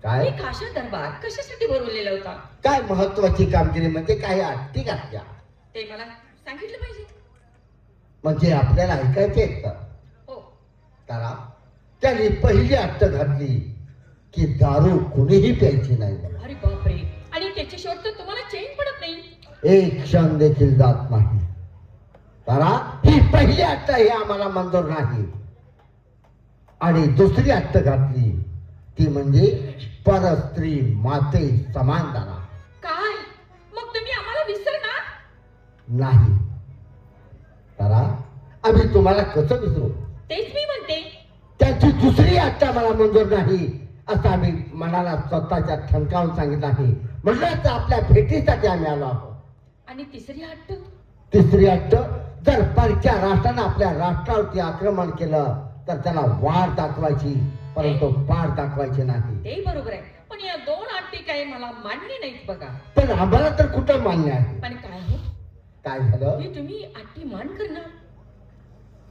काय? मी काशा दरबार कशासाठी भरवलेला होता काय महत्वाची कामगिरी म्हणजे काय अट्टी घातल्या ते मला सांगितलं पाहिजे. म्हणजे आपल्याला ऐकायचे आहेत का? हो. तारा, त्याने पहिली अट्ट घातली की दारू कुणीही प्यायची नाही. अरे बापरे, आणि त्याच्याशिवाय तर तुम्हाला चैन पडत नाही. एक क्षण देखील जात नाही. तारा, ही पहिली अट्ट ही आम्हाला मंजूर नाही. आणि दुसरी अट्ट घातली ती म्हणजे परस्त्री माते समान दारा. काय मग तुम्ही आम्हाला विसरणार नाही. तारा, आम्ही तुम्हाला कसं विसरू? तेच मी म्हणते. त्याची दुसरी अट्टा मला मंजूर नाही असं आम्ही मनाला स्वतःच्या ठणकावून सांगितलं नाही. म्हटलं तर आपल्या भेटीसाठी आम्ही आलो आहोत. आणि तिसरी अट्ट? तिसरी अट्ट, जर परक्या राष्ट्रानं आपल्या राष्ट्रावरती आक्रमण केलं तर त्याला वाढ दाखवायची, परंतु पार दाखवायची नाही. ते बरोबर आहे, पण या दोन अट्टी काही मला मान्य नाहीत बघा. पण आम्हाला तर कुठं मान्य आहे. पण काय हो, काय झालं? हे तुम्ही अट्टी मान करणार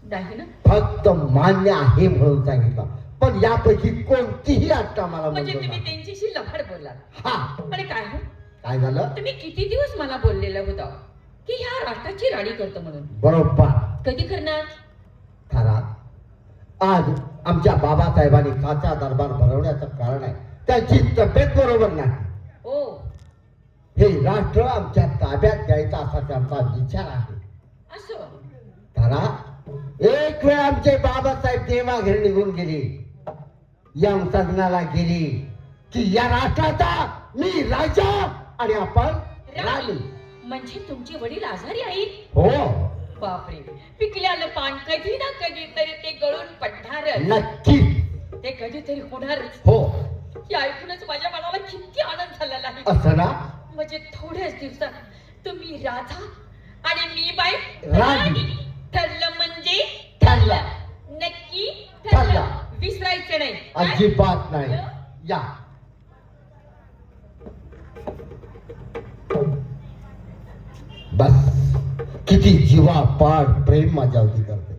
नाही ना? फक्त मान्य आहे म्हणून सांगितलं, पण यापैकी कोणतीही अट्टा मला म्हणजे मंजूर तुम्ही नाही. त्यांच्याशी लफड बोललात. हा, आणि काय हो, काय झालं? तुम्ही किती दिवस मला बोललेला होता की ह्या राष्ट्राची राणी करतो म्हणून. बरोबर. कधी करणार? खरा, आज आमच्या बाबासाहेबांनी काचा दरबार भरवण्याचं कारण आहे त्यांची तब्येत बरोबर नाही. हो. हे राष्ट्र आमच्या ताब्यात द्यायचा असा त्यांचा विचार आहे. असं? खरा, एक वेळ आमचे बाबासाहेब देवाघरी निघून गेले, यम सदनाला गेली की या राष्ट्राचा मी राजा आणि आपण राणी. म्हणजे तुमचे वडील आजारी आहेत? हो. बापरे, पिकल्यालं पान कधी ना कधी तरी ते गळून पडणार. नक्की. ते कधीतरी होणारच. हो. हे ऐकूनच माझ्या मनाला किती आनंद झालेला आहे. असं ना? म्हणजे थोड्याच दिवसात तुम्ही राजा आणि मी बाई राणी. ठरलं म्हणजे ठरलं. नक्की ठरलं. ठरलं. विसरायचं नाही. काय? अजिबात नाही. या. बस, किती जीवापाड प्रेम माझ्यावरती करते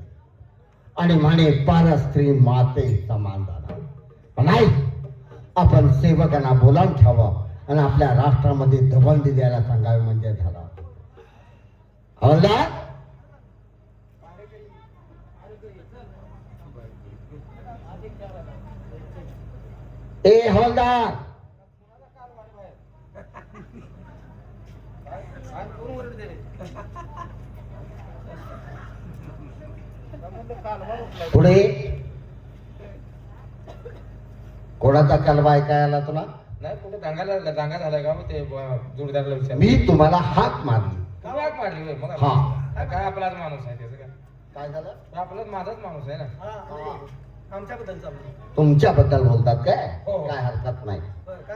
आणि म्हणे परस्त्री माते समान दारा. नाही, आपण सेवकांना बोलावून ठेवावं आणि आपल्या राष्ट्रामध्ये दबंदी द्यायला सांगावे म्हणजे झाला. हवलदार, ए हवलदार, पुढे. कोणाचा कालवा ऐकायला आला तुला? नाही, कुठे दांगा झालाय का? ते जोडदारला विचार. मी तुम्हाला हाक मारली. तुम्ही हाक मारली होय मग? हा. काय आपलाच माणूस आहे त्याचं काय? काय झालं? तो आपलाच माझाच माणूस आहे ना. आमच्याबद्दल तुमच्याबद्दल बोलतात काय? हो. काय हरकत नाही.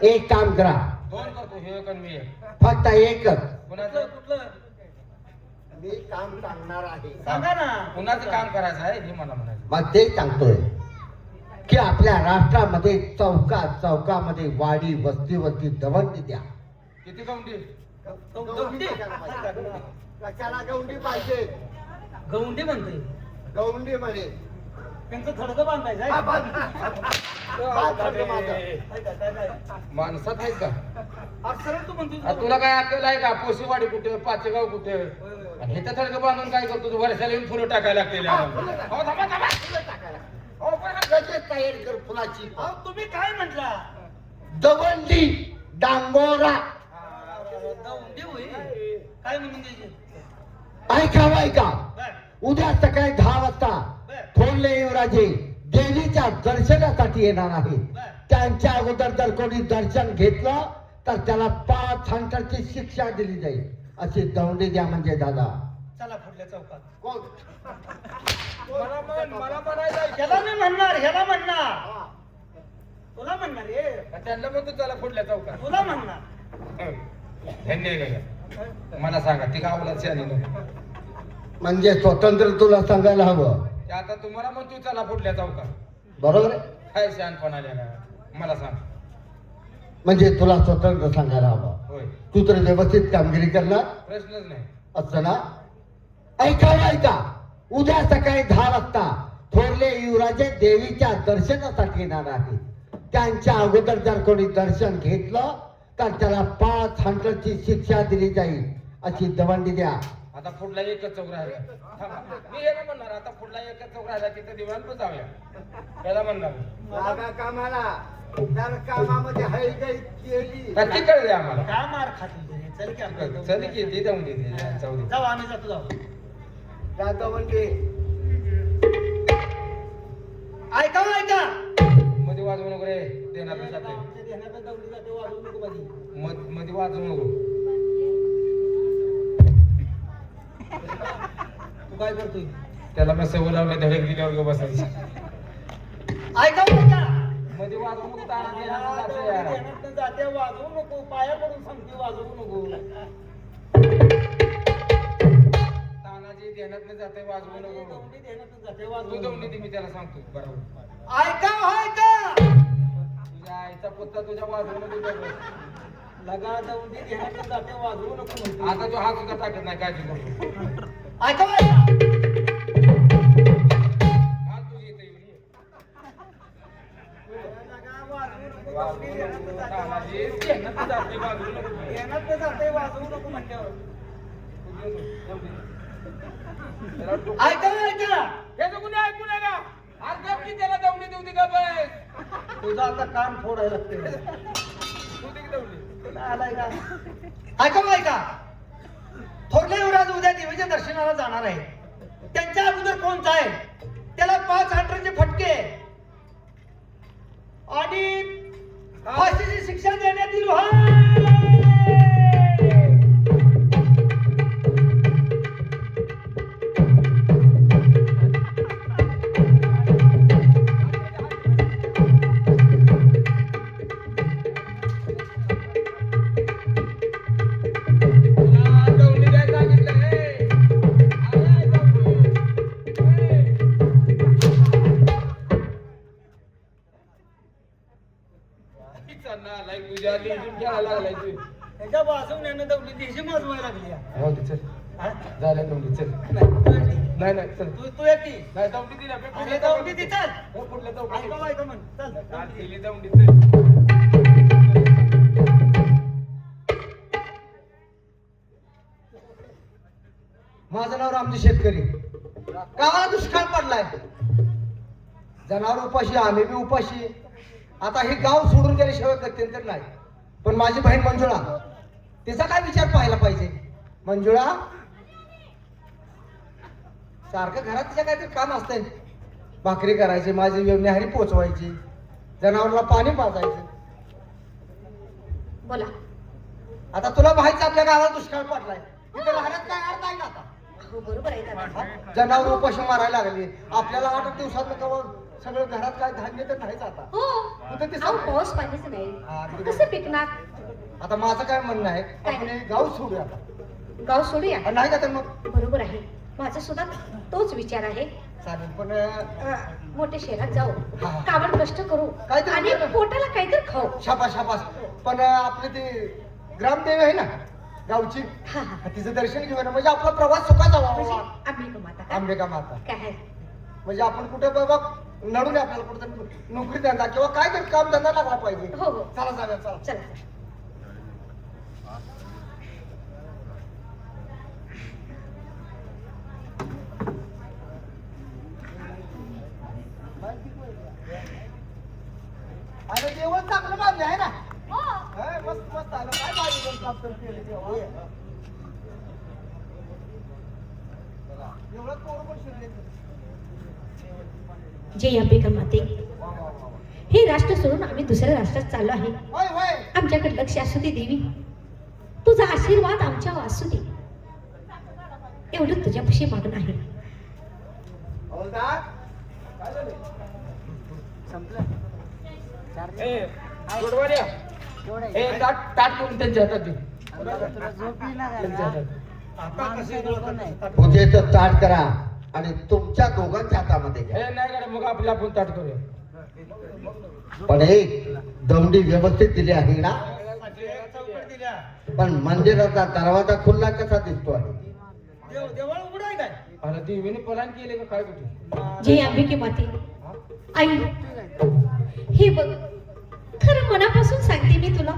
एक काम करा, दोन करतो, हे एक आणि मी एक. फक्त एकच. कुणाचं कुठलं मी काम सांगणार आहे. सांगा ना. कुणाचं काम करायचं आहे हे मला म्हणायचं. मग ते सांगतोय की आपल्या राष्ट्रामध्ये चौकामध्ये वाडी वस्ती दवंडी द्या. किती गौंडी? गौंडी कशाला गौंडी पाहिजे? गौंडी म्हणते गौंडी म्हणे त्यांचं थडकं बांधायचं आहे. माणसात आहेत का? अक्षर तू म्हणतो. आ, तुला काय अक्कल आहे का? पोशीवाडी कुठे, पाचेगाव कुठे, आणि हे तर थडकं बांधून काय करतो तू? वर्षाला येऊन फुलं टाकायला लागते. हो, थांबा, थांबा. हो, पण तयारी कर फुलाची. अहो, तुम्ही काय म्हटला? दवंडी डांगोरा. गौंडी होई काय म्हणून द्यायचे? ऐका, बर उद्या सकाळी 10 वाजता बर थोरले युवराजे देवीच्या दर्शनासाठी येणार आहे. बर. त्यांच्या अगोदर जर कोणी दर्शन घेतलं तर त्याला 5 हंटाची शिक्षा दिली जाईल. अशी दवंडी द्या म्हणजे दादा. चला पुढल्या चौकात. कोण? मला म्हणायचं ह्याला मी म्हणणार, ह्याला म्हणणार, तुला म्हणणार ये, त्यांना म्हणतो चला पुढल्या चौकात. तुला म्हणणार. धन्य आहे का? मला सांगा, ती गावाला शानी नको. म्हणजे स्वतंत्र तुला सांगायला हवं. ते आता तुम्हाला म्हणतो चला पुढल्या चौकात. बरोबर आहे? काय शहाणपणा आलेला? मला सांग. म्हणजे तुला स्वतंत्र सांगायला हवं. होय, तू तर व्यवस्थित कामगिरी करणार प्रश्नच नाही. असं ना? ऐका, उद्या सकाळी 10 वाजता थोरले युवराजे देवीच्या दर्शनासाठी येणार आहे. त्यांच्या अगोदर जर कोणी दर्शन घेतलं तर त्याला 5 हंड्रेडची शिक्षा दिली जाईल अशी दवंडी द्या. आता पुढला एकच चौक राहिला. थांबा. मी हे नाही म्हणणार आता पुढला एकच चौक राहिला तिथं दिवाण पण जाऊया. याला म्हणणार लागा कामाला तर कामामध्ये हाय काही केली का तिकडे द्या आम्हाला. काय मार खातील ते? चल की आपण चल की ते जाऊन दे जाऊ दे. जाऊ, आम्ही जातो जाऊ. जातो म्हणजे ऐका हो, ऐका. मध्ये वाजवू नको रे देणार आमच्या जाते ध्यानात दौडी जाते, वाजवू नको मधी. मध्ये वाजवू नको. तू काय करतोय? त्याला मी सवय लावली धडक दिल्यावर गं बसायची. ऐका हो, ऐका. मध्ये वाजवू नको ताना देणार मला जाते दौडी यार. ध्यानात जाते, वाजवू नको. पाया पडून सांगते, वाजवू नको. तानाजी ध्यानात जाते वाजवू नको. दौडी ध्यानात जाते, तू वाजवू जाऊन नको. दे मी त्याला सांगतो बरोबर. ऐका हो, ऐका. तुझ्या आईचा पुत्ता तुझ्या वाजवू नको तुझ्या. लगा दौडी ध्यानात जाते, वाजवू नको म्हणते. आता तो हात सुद्धा टाकत नाही काळजी करू. ऐका हो, ऐका. हात तुझी इथे येऊन ये. लगा वाजवू नको, दौडी ध्यानात जाते, तानाजी ध्यानात जाते वाजवू नको. ध्यानात जाते, वाजवू नको म्हणल्यावर. ऐका हो, ऐका. याचं कुणी ऐकू नका. आज गप की त्याला दौडी देऊ दे का बस. तुझा आता कान फोडायला लागते. तू दे की दौडी. आलाय का? ऐका हो, ऐका. थोरले युवराज उद्या देवीच्या दर्शनाला जाणार आहे. त्यांच्या अगोदर कोण जाईल त्याला 5 हंड्रेडचे फटके आणि फाशीची शिक्षा देण्यात येईल. दौडी द्यायला सांगितलं हे. आलाय दौडी. हे. चन्ना आलाय तुझ्या लेझीम खेळायला लागलाय तू. त्याच्या बाजून यानं दौडी देशी माजवायला लागली आहे. हो दे चल. हा? झालं दौडी चल. नाही, तू एकटी. नाही नाही चल. तू एकटी. नाही दौडी दिली अरे दौडी ती चल. पुढल्या ऐका हो, दौडी. ऐका म्हण. चल, आज दौडी दे. दिली दौडी चल. माझं नाव रामजी शेतकरी. गावाला दुष्काळ पडलाय. जनावर उपाशी, आम्ही बी उपाशी. आता हे गाव सोडून गेल्याशिवाय गत्यंतर नाही. पण माझी बहीण मंजुळा, तिचा काय विचार पाहायला पाहिजे. मंजुळा, सारखं घरात तिच्या काहीतरी काम असतंय. भाकरी करायची, माझी न्याहारी पोचवायची, जनावरला पाणी पाजायचं. बोला. आता तुला माहिती आपल्या गावाला दुष्काळ पडलाय. तिथे राहण्यात काय अर्थ आहे का आता? हो, बरोबर आहे दादा. जनावर उपाशी मारायला लागली. आपल्याला 8 दिवसात कवर सगळं घरात काय धान्य तर नाहीच आता. हो. कुठं ते अहो, सांग. पाऊस पाणीच नाही. हा, ते कसं पिकणार? आता माझं काय म्हणणं आहे, आपण हे गाव सोडूया आता. गाव सोडूया. नाही का तर मग बरोबर आहे. माझा सुद्धा तोच विचार आहे. चालेल. पण मोठ्या शहरात जाऊ, हा. काबड कष्ट करू काहीतरी आणि करू. पोटाला काहीतरी खाऊ. शाबास शाबास. पण आपले ते ग्रामदेवी आहे ना गावची, हा, हा. तिचं दर्शन घेऊया ना. म्हणजे आपला प्रवास सुखाचा म्हणजे व्हावा. आंबिका माता का? आंबेका माता. काय आहे? म्हणजे आपण कुठे बाबा नडून आपल्याला कुठे नोकरी धंदा किंवा काय तरी काम धंदा लागला पाहिजे. हो हो. चला जाऊया चला. चला. अरे जेवण चांगलं बांधलं आहे ना. हा, मस्त मस्त आलं. काय भाजी प्राप्त केली जेवण. एवढं पोरं पण शिरले. जय अंबिका माते. वा, वा, वा, वा. हे राष्ट्र सोडून आम्ही दुसऱ्या राष्ट्रात चाललो आहे. होय होय. आमच्याकडे लक्ष असू दे देवी. तुझा आशीर्वाद आमच्यावर असू दे, एवढं तुझ्यापाशी मागणं आहे. हवलदार काय झालं? ए, गोडवाड्या. ए, ताट ताट करून त्यांच्या हातात देऊ. त्यांच्या हातात. आता कशी ओळखत? पूजेचं ताट करा आणि तुमच्या दोघांच्या हातामध्ये घ्या. ए, नाही गाड्या मग आपण ताट करूया. पण एक दौंडी व्यवस्थित दिली आहे ना. चौकट दिल्या. पण मंदिराचा दरवाजा खुल्ला कसा दिसतो आहे. देवळ उघड आहे काय? अरे देवीने पलान केले का काय कुठे? जय अंबिके माते. आई, हे बघ, खरं मनापासून सांगते मी तुला,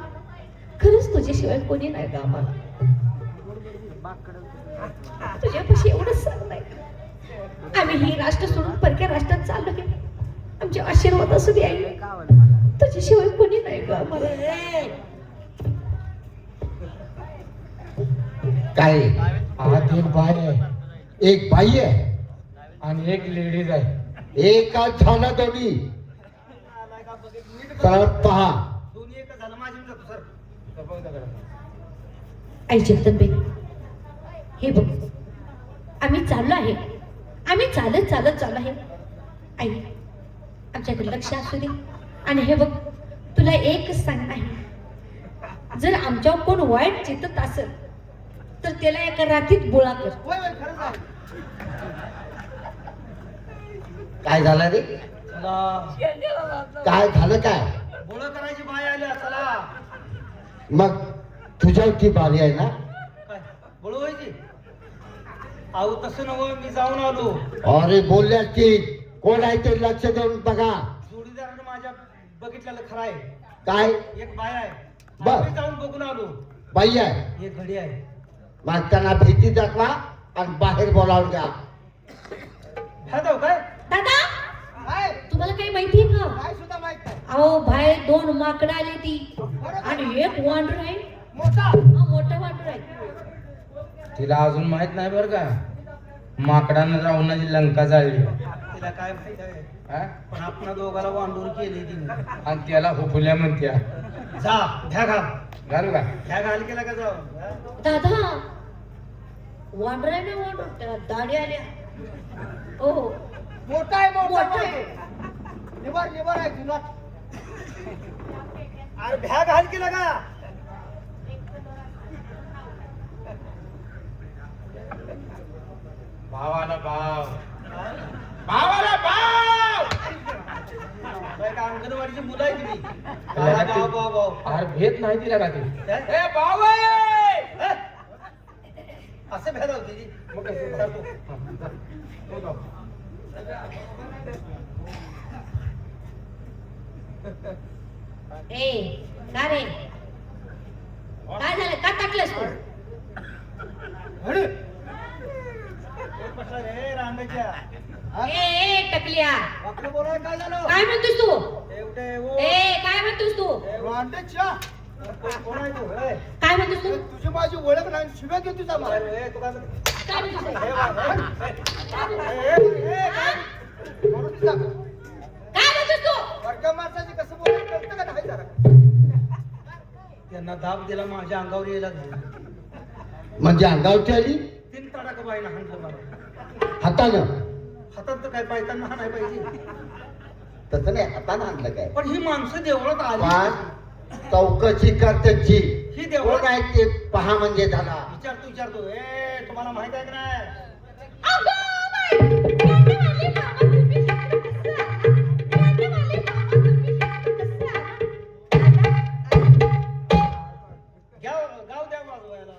खरंच तुझ्याशिवाय कोणी नाही का आम्हाला. तुझ्यापाशी एवढंच सांगताय, आम्ही ही राष्ट्र सोडून परक्या राष्ट्रात चाललो की आमचे आशीर्वाद असू दे आई. तुझ्याशिवाय कोणी नाही का आम्हाला. काय आत एक बाय आहे, एक बाई आहे आणि एक लेडीज आहे. एकाच झालं दोन्ही. आलाय का बघ, नीट तर बघ. पहा दोन्ही एकच झालं, माझी मी जातो सर. आई जगदंबे, हे बघ आम्ही चाललो आहे, आम्ही चालत चालत चाललो आहे. आई आमच्याकडे लक्ष असू दे. आणि हे बघ तुला एकच सांगणं आहे, जर आमच्यावर कोण वाईट चिंतत असेल तर त्याला एका रात्रीत बोळा कर. होय होय खरंच आहे. काय झालं रे? चला काय झालं काय? बोळं करायची बाय आल्या, चला. मग तुझ्यावरती बारी आहे ना? काय बोळ व्हायची? अहो तसं नव, मी जाऊन आलो. अरे बोलल्यास की कोण आहे ते लक्ष देऊन बघा. जोडीदारानं माझ्या बघितलेलं खरं आहे. काय एक बाय आहे, बर. मी जाऊन बघून आलो. बाई आहे? एक घडी आहे. मग त्यांना भीती दाखवा आणि बाहेर बोलावून घ्या. ह्या जाऊ काय? दादा काय तुम्हाला काही माहिती आहे का? काय सुद्धा माहित नाही. अहो बाहेर 2 माकडं आली ती बरोबर. आणि एक वांडर आहे. मोठा हा मोठा वांडर आहे. तिला अजून माहित नाही बरं का, माकडानं रावणाची लंका जाळली. तिला काय माहित आहे, हा? पण आपण दोघाला वांडून केली तिने. आणि त्याला हुकुल्या म्हणत्या. जा घ्या घाल, घालू का? घ्या घाल केला का जाऊ. दादा वांडर आहे ना वांडर, त्याला दाढी आल्या. हो मोठा आहे मोठा आहे. निबर निबर आहे तुला. अरे भ्या घाल केला का? भावाला भाव, भावाला भाव. काय का अंगणवाडीची मुलं आहे तुम्ही? भाऊ भाऊ भाऊ. अरे भेट नाही तिला का ती? काय? ए भाऊ आहे! हे? असं भ्या होती जी. मग कसं? जातो. हो जाऊ. ए का रे, काय झालं, का टाकलंस तू? हळू. बसला रे रांगाच्या. ए टकल्या, आपलं बोलाय काय झालं? काय म्हणतोस तू? एवढे ओ. ए काय म्हणतोस तू? रांगाच्या. कोण आहे तू? हे? काय म्हणतोस तू? तुझी माझी ओळख नाही, शिव्या देतो तुझा मला. ए, तू काय म्हणतो? काय म्हणतोस? हे बघ, हे. काय म्हणतोस? ए, काय? म्हणून तुझा. काय म्हणतोस तू? वर्गा माणसाची कसं बोलायचं कळतं का नाही जरा? त्यांना दाब दिला, माझ्या अंगावर यायला लागला. म्हणजे अंगावरती आली 3 तडाखा बाईला हाणलं मला. हातानं? हातात तर काय पायताना हाणाय पाहिजे. तसं नाही, हातानं आणलं काय? पण ही माणसं देवळात आली. पण चौकशी कर त्यांची. ही कोण देवळात आहे ते पहा म्हणजे झाला. विचारतो. ए, तुम्हाला माहित आहे का नाही? अगं बाई, गांडीवाली मामा तुम्ही इकडं कसं आला? गांडीवाली मामा तुम्ही इकडं कसं आला? गाव द्या वाजवायला.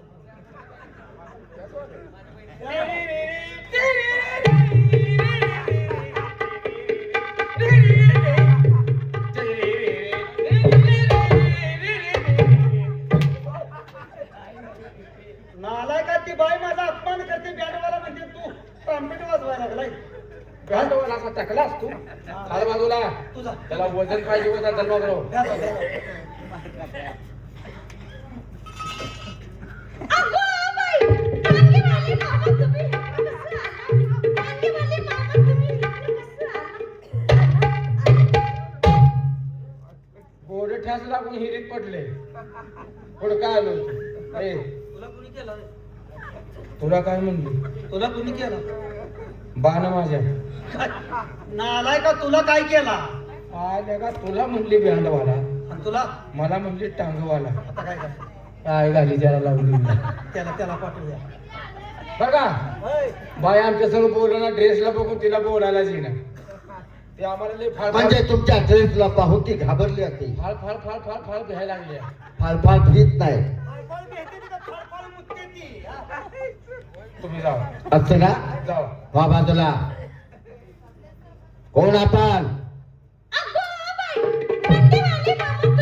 नालाय का ती बाई माझा अपमान करते, बँडवाला म्हणजे तू ट्रम्पेट वाजवायला लागलाय. गांडवाला असा टाकलास तू खाली बाजूला. तुझा त्याला वजन पाहिजे, वजन धर्म करो. अगं बाई, गांडीवाली मामा तुम्ही इकडं कसं आला? गांडीवाली मामा तुम्ही इकडं कसं आला? गोड ठ्यास लागून हिरीत पडले. पुढं काय आलो ए, तुला कुणी केलं? तुला काय म्हणली? तुला कुणी केलं? बाण माझ्या नालाय का तुला काय केला? आल्या का तुला म्हणली बँडवाला, आणि तुला मला म्हणली टांगवाला. आता काय करायचं? काय घाली त्याला लावली. त्याला पाठवूया. बघा होय. बाई आमच्या संग बोललो ना, ड्रेसला बघून तिला बोलायलाच येईना. ते आम्हाला लय फाळ म्हणजे तुमच्या ड्रेसला पाहून ती घाबरली होती. फाळ फाळ फाळ फाळ फाळ भ्यायला लागल्या. फाळफाळ भीत नाही. फळफळ भेटते ती का फळफळ मुतते ती? हा? तुम्ही जावा असं ना? जावा. वा बाजूला. कोण आपण? अगं बाई, गांडीवाली मामा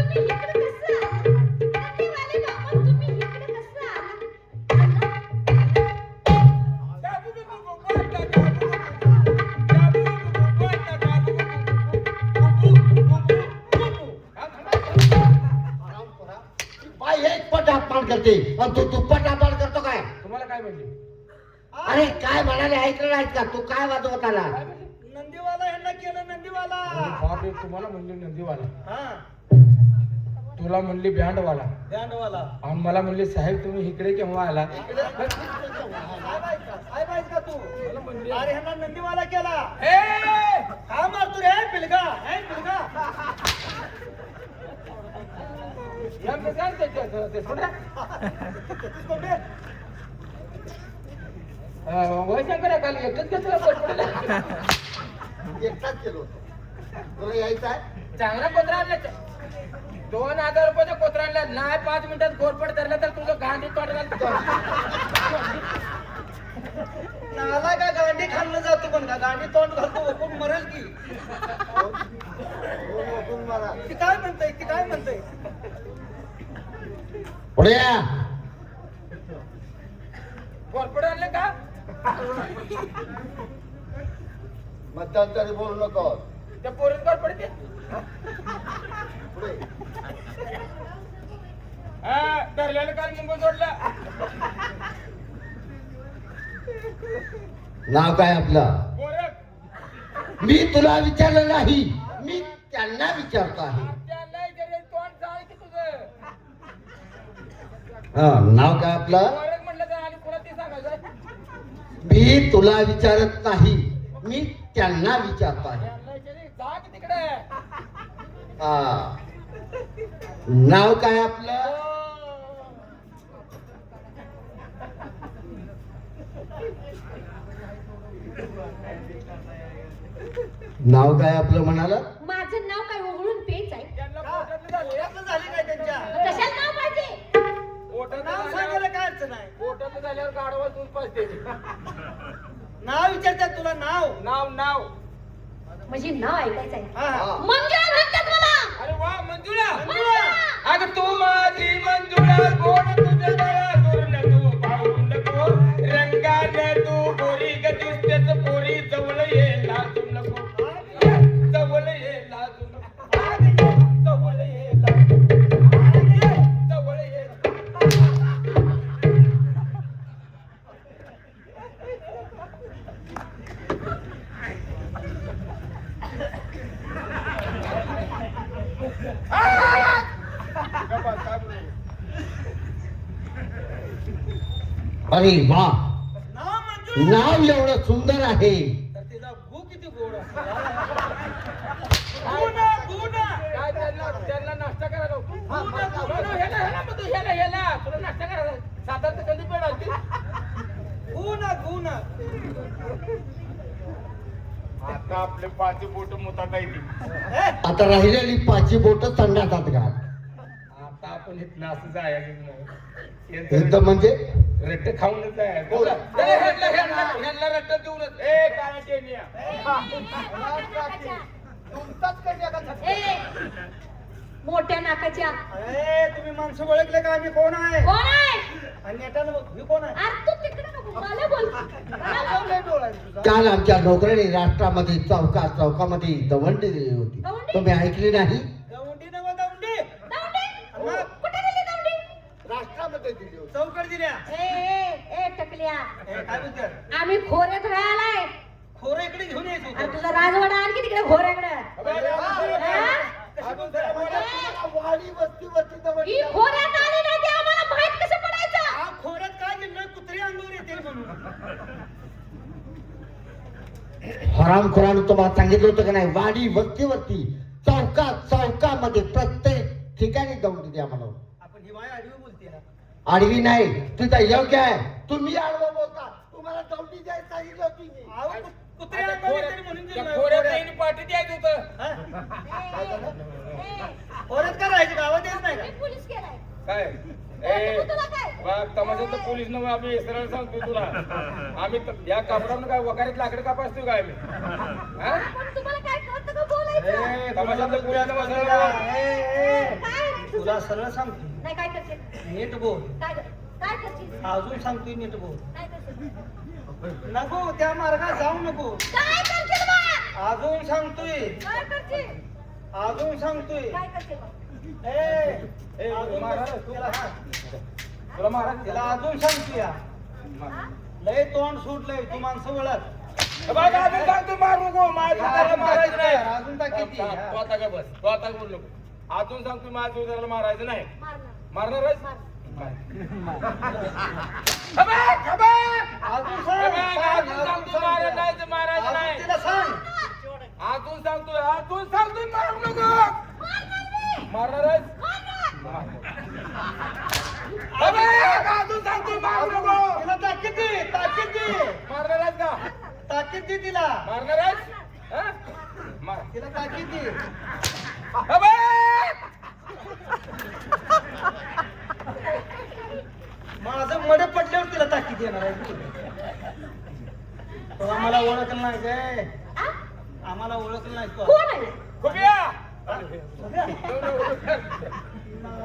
टापाड करते आणि तू दुप्पट टापाड करतो काय? तुम्हाला काय म्हणली? अरे काय म्हणाले ऐकलं नाहीत का? तू काय वाजवत आला? काय म्हणली? नंदीवाला यांना केलं नंदीवाला. बापरे, तुम्हाला म्हणली नंदीवाला, हा तुला म्हणली बँडवाला, बँडवाला. आणि मला म्हणली साहेब तुम्ही इकडे केव्हा आला? साहेब आहेस का तू? अरे ह्यांना नंदीवाला केला. हा मारतो रे पिलगा, हे पिलगा. या मी काय ते सोडा. वयशंकर काल एकच घेतलं कोथळ्याला. एकटाच केलो होतो. तुला यायचं आहे? चांगला कोत्रा आणला, 2000 रुपयाचा कोत्रा आणला नाही. 5 मिनिटात घोरपड धरला तर तुझं गांधी तोडला. नाला का गांडी खाल्लं जातो पण का गांडी तोंड घालतो ओपून मरेल की. ओळखून मला. ती काय म्हणतय, ती काय म्हणतय? पुढे या. घोरपड आणलं का? मध्यंतरी बोलू नको. त्या पोरीत घोरपड ते. पुढे. हा धरल्याला काल मुंबई जोडला. नाव काय आपलं? गोरख. मी तुला विचारलं नाही, मी त्यांना विचारतो आहे. त्यांना इथे तोंड जाळ की तुझं. हा, नाव काय आपलं? गोरख म्हटलं तर आणि पुन्हा ते सांगायचं. मी तुला विचारत नाही, मी त्यांना विचारतो आहे. त्यांना विचारलं, जा की तिकडे. हा, नाव काय आपलं? नाव काय आपलं म्हणाला? माझं नाव काय ओघळून पेच आहे. त्यांना पोटातलं झाले. लग्न झाली काय त्यांच्या? कशाला नाव पाहिजे? पोटातलं नाव झाल्यावर- सांगायला काय अडचण आहे? पोटातलं झाल्यावर गाडवा दूध पाजते. नाव विचारतात तुला, नाव. नाव. म्हणजे नाव ऐकायचं आहे. हा, हा. मंजुळा म्हणतात मला. अरे वा मंजुळा. मंजुळा. अगं तू माझी मंजुळा, गोड तुझं गळा, दुर्न तू पाहू नको, रंगाने तू गोरी ग दिसतेस पोरी, जवळ ये लाजू नको, जवळ ये लाजू नको, जवळ ये लाजू नको, जवळ ये. अरे वा, नाव मंजूर. नाव एवढं सुंदर आहे. तर तिचा भू किती गोड असतो. गुना, गुना. काय त्यांना नाश्ता करायला तुला नाश्ता करायला साधारण कधी पण आलती. गुना, गुना. आता आपले 5 बोट मुतात आहे ती. हे? आता राहिलेली 5 बोट संडासात घाल. आता आपण इथलं असं जायचं नाही. इथं म्हणजे रट्ट खाऊनच जायचं. ह्यांना रट्ट देऊनच. ए काय टेनिया. तुमचाच कन्या का झटका? ए, मोठ्या नाकाच्या. अरे तुम्ही माणसं ओळखले का आम्ही कोण आहे? कोण आहे? आणि नेटानं बघ, ही कोण आहे? अरे तू तिकडे नको, मला बोल. मला बोल. लय डोळा आहे तुझा. काल आमच्या नोकऱ्याने राष्ट्रामध्ये चौकामध्ये दवंडी दिली होती. दवंडी? तुम्ही ऐकली नाही? दौंडी नव दौंडी. दौंडी? मग? कुठे गेली दौंडी? राष्ट्रामध्ये दिली होती. चौकट दिल्या. ए टकल्या, हे काय बोलतात? आम्ही खोऱ्यात राहायलाय. खोरं इकडे घेऊन यायचं अरे होतं. तुझा राजवाडा आणखी तिकडे खोऱ्याकडे. कशी बोलतात? तुम्हाला वाडी वस्तीवरती दवंडी ही खोऱ्यात आली नाही ते आम्हाला माहित कसं पडायचं? हा खोऱ्यात काय दिलं? कुत्री अंगावर येतील म्हणून. हरामखोरानं तुम्हाला सांगितलं होतं का नाही? वाडी वस्तीवरती चौकामध्ये प्रत्येक ठिकाणी दवंडी द्या म्हणून. आपण ही माय आडवी बोलते ना. आडवी नाही, तुझं योग्य आहे. तुम्ही आडवं बोलता. तुम्हाला दवंडी द्यायला सांगितलं होती मी. अहो, कुत्री अंगावर येतील म्हणून दिलं. खोऱ्यात पाठी द्यायचं होतं. हा? ए, खोऱ्यात का राहायचं? गावात येत नाही का? मी पोलीस केलाय. काय तुला काय? तमाशाचं पोलीस नव्हे आम्ही सरळ सांगतो तुला. आम्ही या कापडानं काय वकारीत लाकड कापासतो काय आम्ही? हा? पण तुम्हाला काय कळतं का बोलायचं? तमाशाचं पोलीस नव्हे सरळ. काय रे तुझं? तुला सरळ सांगतो, नाही काय करशील? नीट बोल. काय करशील? अजून सांगतोय नीट बोल. काय करशील? नको त्या मार्गात जाऊ नको. काय करशील बा? अजून सांगतोय, काय करशील? अजून सांगतोय. काय करशील बा? ए, ए, अजून महाराज, त्याला हा. तुला महाराज तिला अजून सांगते या. लय तोंड सुटलंय तू माणसं ओळख. बघ अजून सांगतो मारू नको माझ्या उदाराला मारायचं नाही. अजून टाकी ती. तू आता का बस तू आता बोल नको अजून सांगतो माझ्या उदाराला मारायचं नाही मारणार आहेस? अजून सांग. अजून सांगतो मारायचं नाही तर मारायचं अजून नाही तिला सांग. अजून सांगतोय मारू नको मारणार आहेस? अजून सांगतोय मारू नको तिला ताकीद दे, ताकीद दे. मारणार आहेस का ताकीद दे तिला. मारणार आहेस? हा? मार. तिला ताकीद दे. माझं मडे पडल्यावर तिला ताकीद येणार आहे. तो आम्हाला ओळखलं नाही काय, आ? आम्हाला ओळखलं नाही तो. कोण आहे खुबिया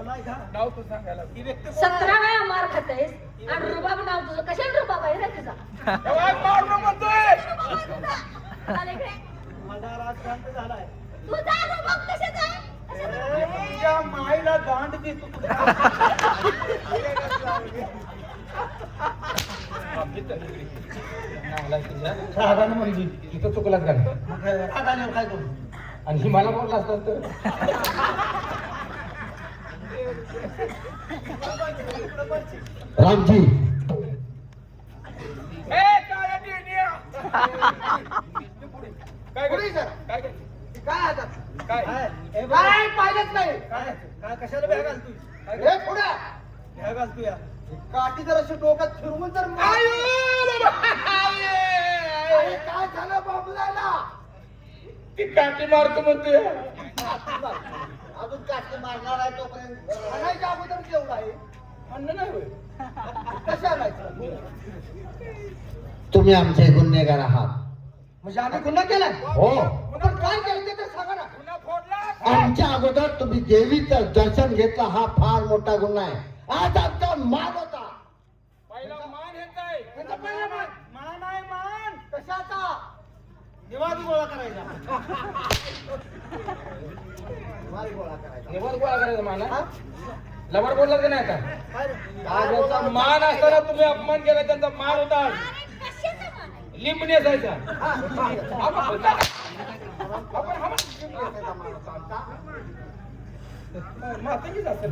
नाही का? नाव तू सांगायला ही व्यक्ती कोण आहे? 17 वेळा मार खातेस आणि रुबाब नाव तुझं कशाला रुबाब आहे रे तुझा मारू नको म्हणतोय चालेल इकडे. माझा राग शांत झालाय. तुझा रुबाब कशाचा आहे? ए, तुझ्या माईला गांड देतो तुला. रागाने म्हणजे इथं चुकलाच का नाही? मग राग आल्यावर काय करू? आणि ही मला बोलला असतात तर रामजी काय पुढे सर. काय काय काय आता? काय ए, काय पाहिलंच नाही. काय काय कशाला भ्या घालतोय? हे पुढे भ्या घालतोय या. काठी जर अशी डोक्यात फिरवून जर अरे, काय झालं बाबूला? ती काठी मारतो म्हणतोय अजून काठी मारणार आहे तोपर्यंत म्हणायच्या अगोदर जेवढा आहे म्हणणं नाही होय कशाला तुम्ही आमचे गुन्हेगार आहात. म्हणजे आम्ही गुन्हा केलाय. हो, पण काय केलं ते तर सांगा ना. पुन्हा फोडला आमच्या अगोदर तुम्ही देवीचं दर्शन घेतलं हा फार मोठा गुन्हा आहे. आज आमचा मान होता. पहिला मान ह्याचा आहे ह्याचा पहिला मान. मान आहे मान. कशाचा? निवाज गोळा करायचा. निवाज गोळा करायचा. निवांत गोळा करायचा मान हा? लबाड बोलला का नाही आता काय रे? आज याचा मान असताना तुम्ही अपमान केला त्यांचा मान होता लिंबणी असायचा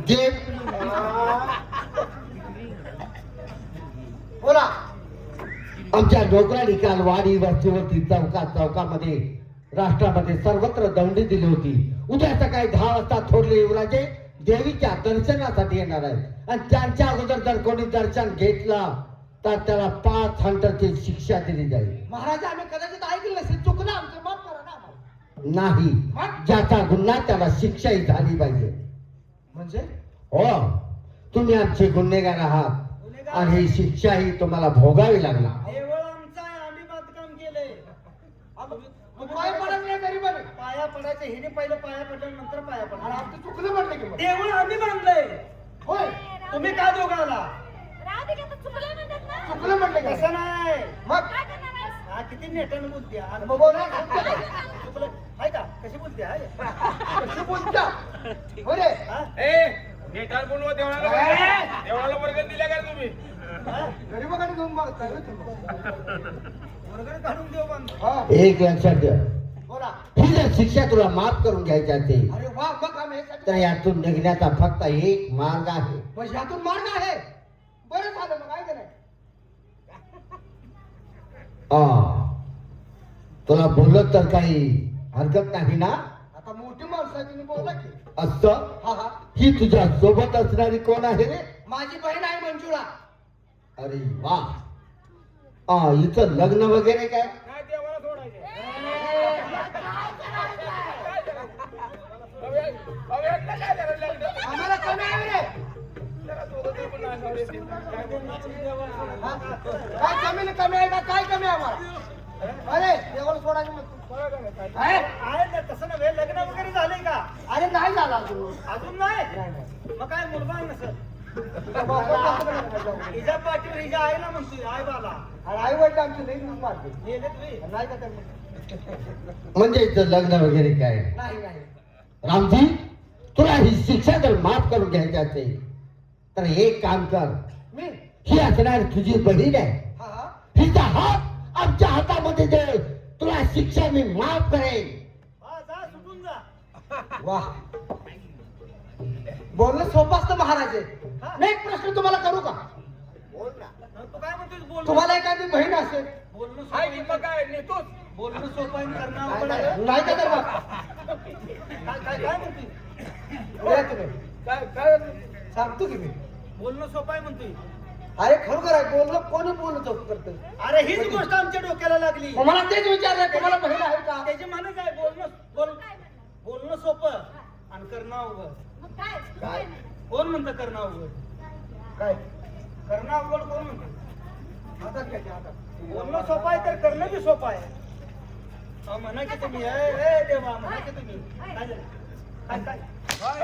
देव बोला. आमच्या डोकराडी काल वाडी वरती चौकामध्ये राष्ट्रामध्ये सर्वत्र दंडी दिली होती. उद्या सकाळी 10 वाजता थोरले युवराजे देवीच्या दर्शनासाठी येणार आहेत आणि त्यांच्या अगोदर जर कोणी दर्शन घेतलं तर त्याला 5 हंटरची शिक्षा दिली जाईल. महाराज आम्ही कदाचित ऐकलं नसेल. चुकलं आमचं. माफ करा ना आम्हाला. नाही, ज्याचा गुन्हा त्याला शिक्षाही झाली पाहिजे. म्हणजे हो, तुम्ही आमचे गुन्हेगार आहात आणि ही शिक्षाही तुम्हाला भोगावी लागणार. देवळ आमचा आहे. आम्ही बांधकाम केलंय. पाय पडत नाही गरीबाने. पाया पडायचं. हिने पहिलं पाया पडलं नंतर पाया पडलं. आमचं चुकलं म्हटलं की देवळ आम्ही बांधलंय. होय. तुम्ही का दोघाला चुकलं म्हटलं की कसं नाही. मग हा किती नेटानं बोलते. आणि मग बोला. चुकलं आहे का? कशी बोलते आहे कशी बोलता हो रे. हा? ए नेटार बोलवा देवळाला वर्ग दिल्या का तुम्ही गरीबाकडे घेऊन मागताय ना तुम्ही. वर्गणी काढून देऊ बांध. हा. एक लक्षात ठेव, बोला. ही जर शिक्षा तुला माफ करून घ्यायची असेल अरे वा. मग आम्ही तर यातून निघण्याचा फक्त एक मार्ग आहे. मग ह्यातून मार्ग आहे. बरं झालं मग आहे का नाही. तुला बोललं तर काही हरकत नाही ना? आता मोठी माणसं तुम्ही बोला की. असं हा हा. ही तुझ्या सोबत असणारी कोण आहे रे? माझी बहीण आहे मंजुळा. अरे वा. हिचं लग्न वगैरे काय? काय देवाला सोडायचे आम्हाला कमी आहे रे. हा? काय जमीन कमी आहे का? काय कमी आहे आम्हाला? अरे देवाला सोडायचं मग आहे ना. तसं नव्हे. लग्न वगैरे झालंय का? अरे नाही झालं अजून. अजून नाही. मग काय मुलगा नसत. हिच्या पाठीवर हिच्या आईला म्हणतोय आई बाला. आई वडील आमची नाही मारते. नाही का त्यांना? म्हणजे हिचं लग्न वगैरे काय? नाही नाही. रामजी, तुला ही शिक्षा जर माफ करून घ्यायची असेल तर एक काम कर, मी ही असणार तुझी बहीण आहे, हा हा हिचा हात आमच्या हातामध्ये दे, तुला शिक्षा मी माफ करेन. हा जा सुटून जा. वाह बोलणं सोपं असतं महाराज. मी एक प्रश्न तुम्हाला करू का? बोल ना. तू काय म्हणतोस? तुम्हाला एखादी बहीण असेल, बोलणं हाय की मग काय नेतोच बोलणं सोपं आहे करणं नाही, अवघड नाही. आहे. नाही का तर बघ. काय काय काय म्हणते? बोला तुम्ही. काय काय सांगतो की मी. बोलणं सोपं आहे म्हणतोय. अरे खरोखर आहे, बोलणं कोणी बोलणं सोपं करतं? अरे हीच गोष्ट आमच्या डोक्याला लागली. मला तेच विचारलं, तुम्हाला बहीण आहे का? त्याची म्हणच आहे बोलणं सोपं आणि करणं अवघड. काय कोण म्हणतं करणं अवघड? काय करणं अवघड कोण म्हणतं? हातात घ्या की हातात. बोलणं सोपं आहे तर करणं बी सोपं आहे. अहो, म्हणा की तुम्ही ए देवा म्हणा की तुम्ही काय झालं? काय काय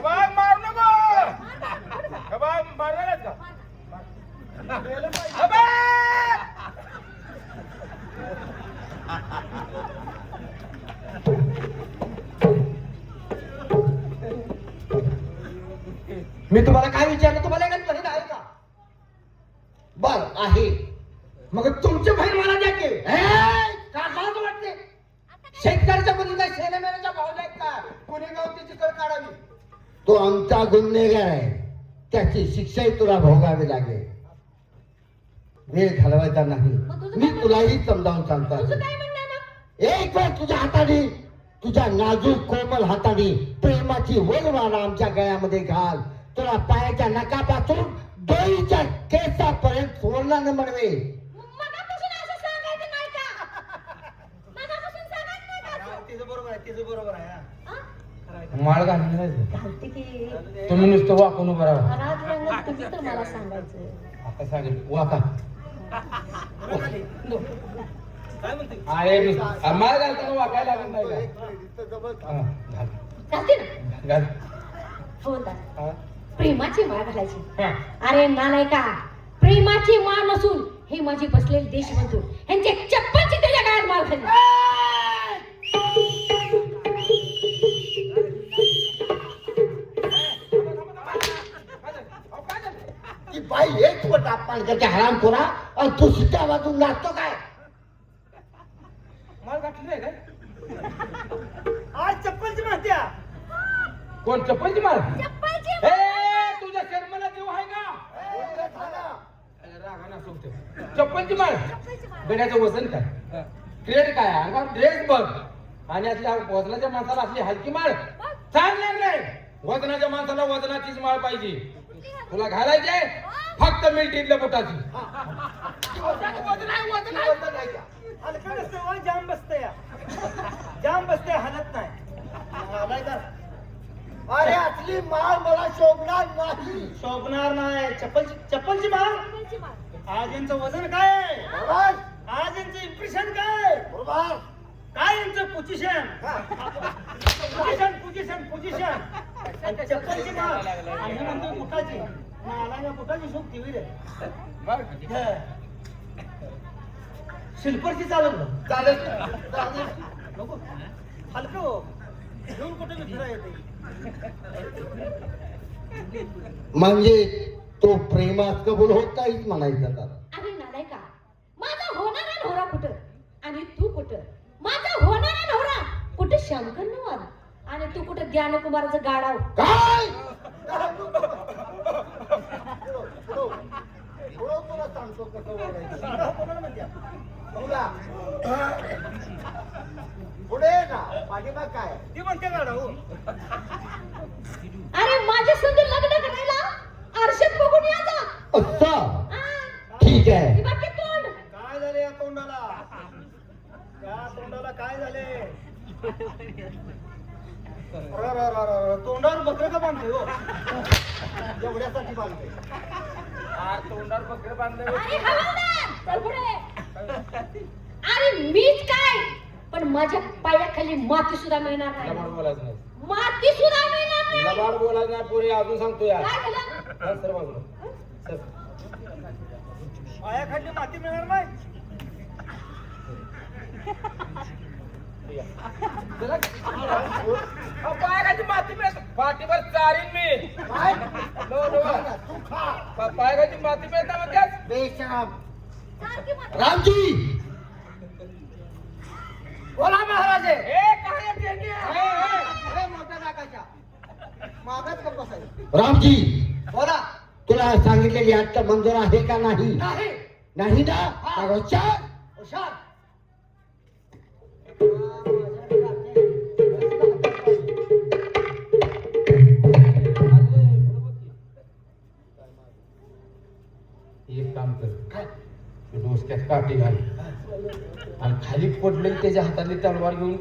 बाग मार नको बाग मारणार का गेलं पाहिजे. मी तुम्हाला काय विचारलं? तुम्हाला एखादी बहीण आहे का? बर आहे. मग तुमची बहीण मला द्या की. का लाज वाटते? शेतकऱ्याच्या मुलीला शेणामेण्याच्या भावल्या आहेत का? कुणी गावची कळ काढावी. तो आमचा गुन्हेगार आहे, त्याची शिक्षाही तुला भोगावी लागेल. वेळ घालवायचा नाही, मी तुलाही समजावून सांगतो. तुझं काय म्हणणं आहे मग? एक वेळ तुझ्या हाताने, तुझ्या नाजूक कोमल हाताने प्रेमाची वरवाना आमच्या गळ्यामध्ये घाल. तुला पायाच्या नकापासून डोईच्या केसापर्यंत सोडण्यानं म्हणवे. मगापासून असं सांगायचं नाही का? मगापासून सांगायचं नाही का असं? तिचं बरोबर आहे तिचं बरोबर आहे हा. हा? खरं आहे, खरं माळ घालून नाही. घालते की. तुम्ही नुसतं वाकून उभं राहा. राजरंगात तुम्ही तर मला सांगायचं. आता सांगेल वाका. आहे. बरं खाली. काय म्हणते? आहे माळ घालताना वाकायला लागत नाही एक मिनिट, इथं जवळ का? थांब. घाल घालते ना? घाल. हो दा. हा. प्रेमाची माळ घालायची. हा. अरे नालायका, प्रेमाची माळ नसून हे माझी बसलेले देशबंधू ह्यांचे चप्पलची त्याच्या गळ्यात माळ घालली. ती बाई एक पट अपमान करते हराम खोरा, आणि तू शिट्ट्या वाजून नाचतो काय? माळ घातली नाही काय? आज चप्पलची माहिती आहे. कोण चप्पलची माळ? चप्पलची ए तुझ्या शर्मला देव आहे का? अरे रागाना सोडतो. चप्पलची माळ. गड्याचं वजन काय? क्रेड काय? अंगावर ड्रेस बघ. आणि असल्या वजनाच्या माणसाला असली हलकी माळ चालणार नाही. वजनाच्या माणसाला वजनाचीच माळ पाहिजे. तुला घालायचे फक्त मिलिटरीतल्या बुटाची. वजन आहे का? हलकं नसतं हो, जाम बसतं या. जाम बसते हलत नाही. आलाय का? अरे असली माळ मला शोभणार नाही. शोभणार नाही. चप्पलची माळ. आज यांचं वजन काय आहे? बरोबर आज यांचं इम्प्रेशन काय? बरोबर. काय यांचं पोझिशन? पोझिशन. आणि चप्पलची माळ. आणि हे म्हणतो बुटाची. नाला बुटाची शोभ ठेवी रे. शिल्परची चालत ना? चालेल. नको हलकं हो. घेऊन कुठे मी फिरा येते. म्हणजे तो प्रेमात कबूल होत काहीच म्हणायचं तर. अरे नालायका, माझा होणारा नवरा कुठं आणि तू कुठं? माझा होणारा नवरा कुठं शंकर नवार आणि तू कुठं ज्ञानकुमाराचं गाडाव. काय? पुढं तुला सांगतो कसं वागायचं. कोणाला म्हणते? तुला पुढे ये ना, पाठीमाग काय? ती म्हणते गाडा हो. अरे माझ्या संग लग्न करायला आरशात बघून या जा. असं हा. ठीक आहे. ती बाकी तोंड. काय झाले या तोंडाला? त्या तोंडाला काय झाले? तोंडावर बकरं का बांधते हो? एवढ्यासाठी बांधते. तोंडावर बकरं बांधलं अरे हवालदार, चल पुढे. अरे मीच काय, पण माझ्या पायाखाली माती सुद्धा मिळणार नाही. लबाड बोलायचं नाही. माती सुद्धा मिळणार नाही. लबाड बोलायचं नाही पोरी. अजून सांगतो या. काय झालं? हा, सर बाजूला. सर. पायाखाली माती मिळणार नाही. चला. पायाची माती मिळत पाठीवर चारीन मी काय नो नो तू खा पायाची माती मिळता म्हणतात बेशरम रामजी बोला महाराज ए काय देणे अरे मोठ्या नाकाच्या मागच का बसायचं रामजी बोला तुला सांगितलेली आत्ता मंजूर आहे का नाही नाही नाही ना अगोदर हुशार एक काम कर तू डोसक्यात काठी घाल आणि खाली पडले त्याच्या हातातली तलवार घेऊन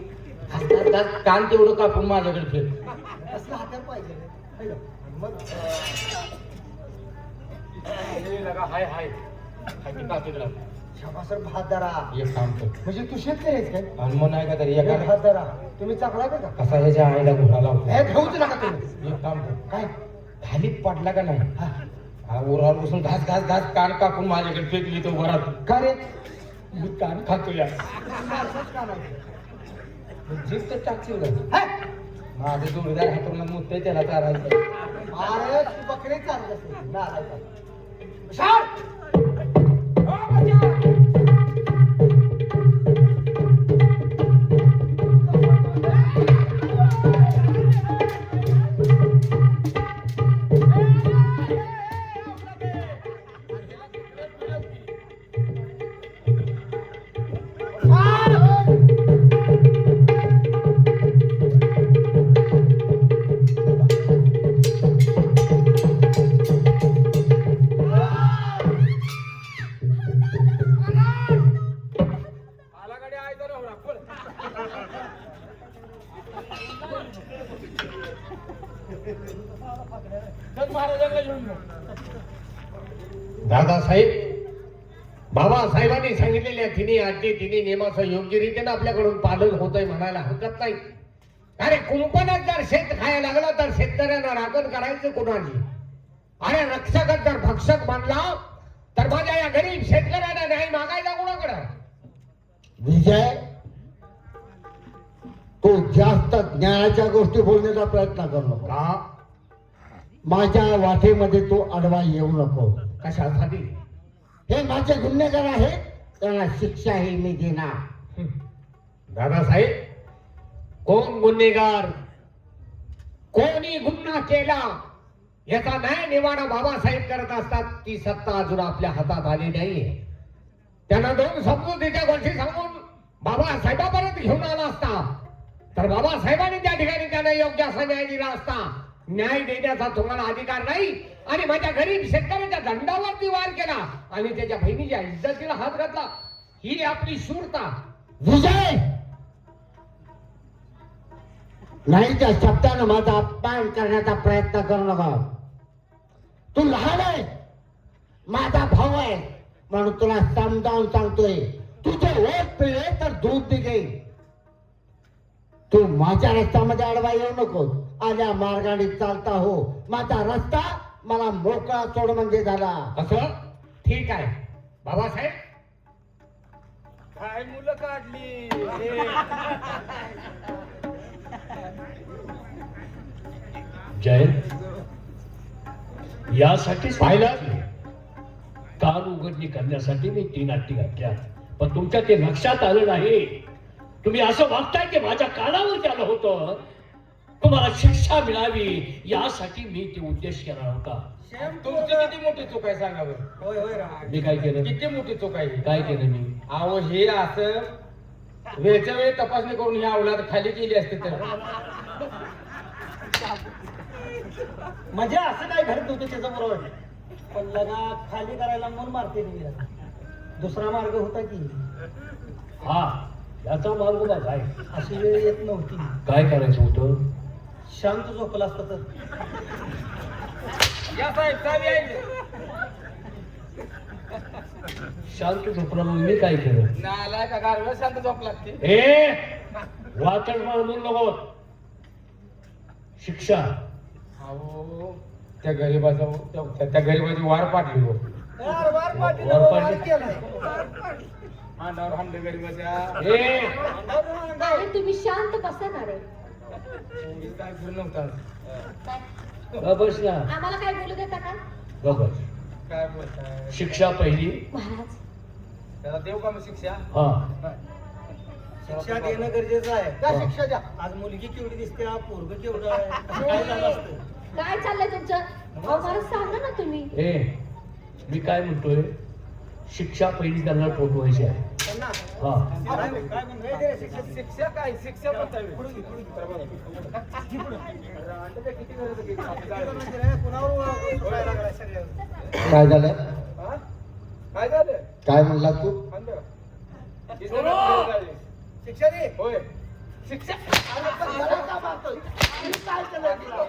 हातात कान तेवढं कापून माझ्याकडे फेक असं हातात पाहिजे है ना? मग लगा हाय हाय खाली काठी घाल शाबासर भातदारा एक काम कर म्हणजे तू शेतकरी आहेस काय आणि मग नाही का तरी एका भातदारा तुम्ही चाकला का कसा ह्याच्या आईला घोडा लावतो हे घेऊच नका तुम्ही एक काम कर काय खाली पडला का नाही हा. हा उरावर बसून घास घास घास कान कापून माझ्याकडे फेकली तो घरात का रे मी कान खातो या माणसाच का नाही जीप तर टाकशील का हे? माझे जोडीदार हातून मुद्दे त्याला चारायचं अरे तू बकरी चालत असेल नालायका. हुशार आला गाडी आहे तर राहू पळ महाराजांना घेऊन दादासाहेब बाबासाहेबांनी सांगितलेल्या तिन्ही आज्ञे तिन्ही नियमाचं योग्य रीतीने आपल्याकडून पालन होतंय म्हणायला हरकत नाही. अरे कुंपणात जर शेत खायला लागलं तर शेतकऱ्यांना राखण करायचं कोणाची अरे रक्षकच जर भक्षक बनला तर माझ्या या गरीब शेतकऱ्यांना नाही मागायचा कोणाकडं. विजय तू जास्त ज्ञानाच्या गोष्टी बोलण्याचा प्रयत्न करू नको का माझ्या वाटेमध्ये तू अडवा येऊ नको. कशासाठी हे माझे गुन्हेगार आहेत त्यांना शिक्षाही मी देणार. दादासाहेब कोण गुन्हेगार कोणी गुन्हा केला याचा न्याय निवाडा बाबासाहेब करत असतात. ती सत्ता अजून आपल्या हातात आली नाहीये. त्यांना दोन समजुतीच्या गोष्टी सांगून बाबासाहेबापर्यंत घेऊन आला असता तर बाबासाहेबांनी त्या ठिकाणी त्यांना योग्य असा न्याय दिला असता. न्याय देण्याचा तुम्हाला अधिकार नाही आणि माझ्या गरीब शेतकऱ्याच्या दंडावरती वार केला आणि त्याच्या बहिणीच्या इज्जतीला हात घातला. ही आपली शूरता. विजय नाही त्या शब्दानं माझा अपमान करण्याचा प्रयत्न करू नका. तू लहान आहे माझा भाऊ आहे म्हणून तुला समजावून सांगतोय. तुझे ओठ पिळे तर दूध निघेल. तू माझ्या रस्त्यामध्ये अडवा येऊ नको. आल्या मार्गाने चालता हो. माझा रस्ता मला मोकळा सोड म्हणजे झाला. असं ठीक आहे बाबासाहेब. काय मुलं काढली जय यासाठी पाहिलं कान उघडणी करण्यासाठी मी 3 अट्टी घातल्या पण तुमच्या ते लक्षात आलं नाही. तुम्ही असं वागताय की माझ्या कानावर आलं होतं तुम्हाला शिक्षा मिळावी यासाठी मी ते उद्देश केला होता. तुमची किती मोठी चूक आहे सांगा बरं. होय होय राव. मी काय केलं किती मोठी चूक आहे काय केलं मी अहो हे असं वेळच्या वेळी तपासणी करून ही अवलाद खाली केली असते तर म्हणजे असं काय घडत होतं त्याचं बरोबर पण लगा खाली करायला मन मारते तुम्ही दुसरा मार्ग होता की हा याचा मार्ग बघ आहे. अशी वेळ येत नव्हती. काय करायचं होतं शांत झोपला असतं तर या साहेब चावी आहे शांत झोपला मग मी काय केलं नालाय का गारव्या शांत झोप लागते. ए वाचन म्हणून नको शिक्षा अहो त्या गरीबाचा त्या गरीबाची वार पाडली हो. वार पाटील वार वार पाटील. केलाय. अंडावर हांड गरीबाच्या ए आणि तुम्ही शांत बसा ना रे. काय फिरून नव्हता काय? ग बस ना, आम्हाला काय बोलू देता का ग बस. काय बोलताय शिक्षा पहिली. महाराज त्याला देऊ का मग शिक्षा हा शिक्षा देणं गरजेचं आहे. त्या शिक्षा द्या. आज मुलगी केवढी दिसते, हा पोरग केवढं आहे, असं काय झालं असतं? काय चाललंय तुमचं? अहो महाराज सांगा ना तुम्ही. ए मी काय म्हणतोय, शिक्षा पहिली त्यांना पोटवायची आहे. त्यांना हा काय म्हणतोय ते शिक्षा? शिक्षा काय शिक्षा म्हणताय पुढे घे, पुढे घे. किती गरज आहे? म्हणजे रे, कुणावर उठवायला लागलाय सगळ्यावर? काय झालं? हा? काय झालं काय म्हणला तू? हांड. किती गरज आहे? शिक्षा दे. होय शिक्षा अरे पण मला का मारतोय? मी काय केलं तुला?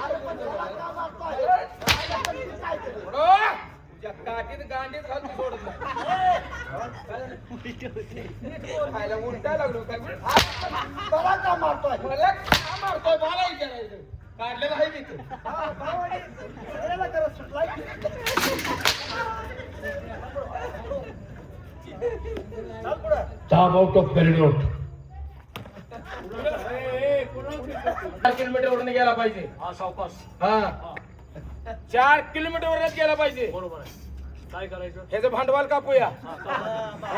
अरे पण मला का मारतोय? अरे पण मी काय केलं? पुढं! तुझ्या काठीत गांडीत घालून सोडत नाही. खायला उलटाय लागलो काय मला का मारतोय? मला का मारतोय मला विचारायचं काढलेलं आहे मी ते. हा, भावाने सगळ्याला करत सुटलाय. चाल पुढं. Time out of corridor. 4 kilometre वरून गेला पाहिजे. हा सावकाश. हा 4 किलोमीटर वरच गेला पाहिजे. बरोबर आहे. काय करायचं? ह्याचं भांडवल कापूया.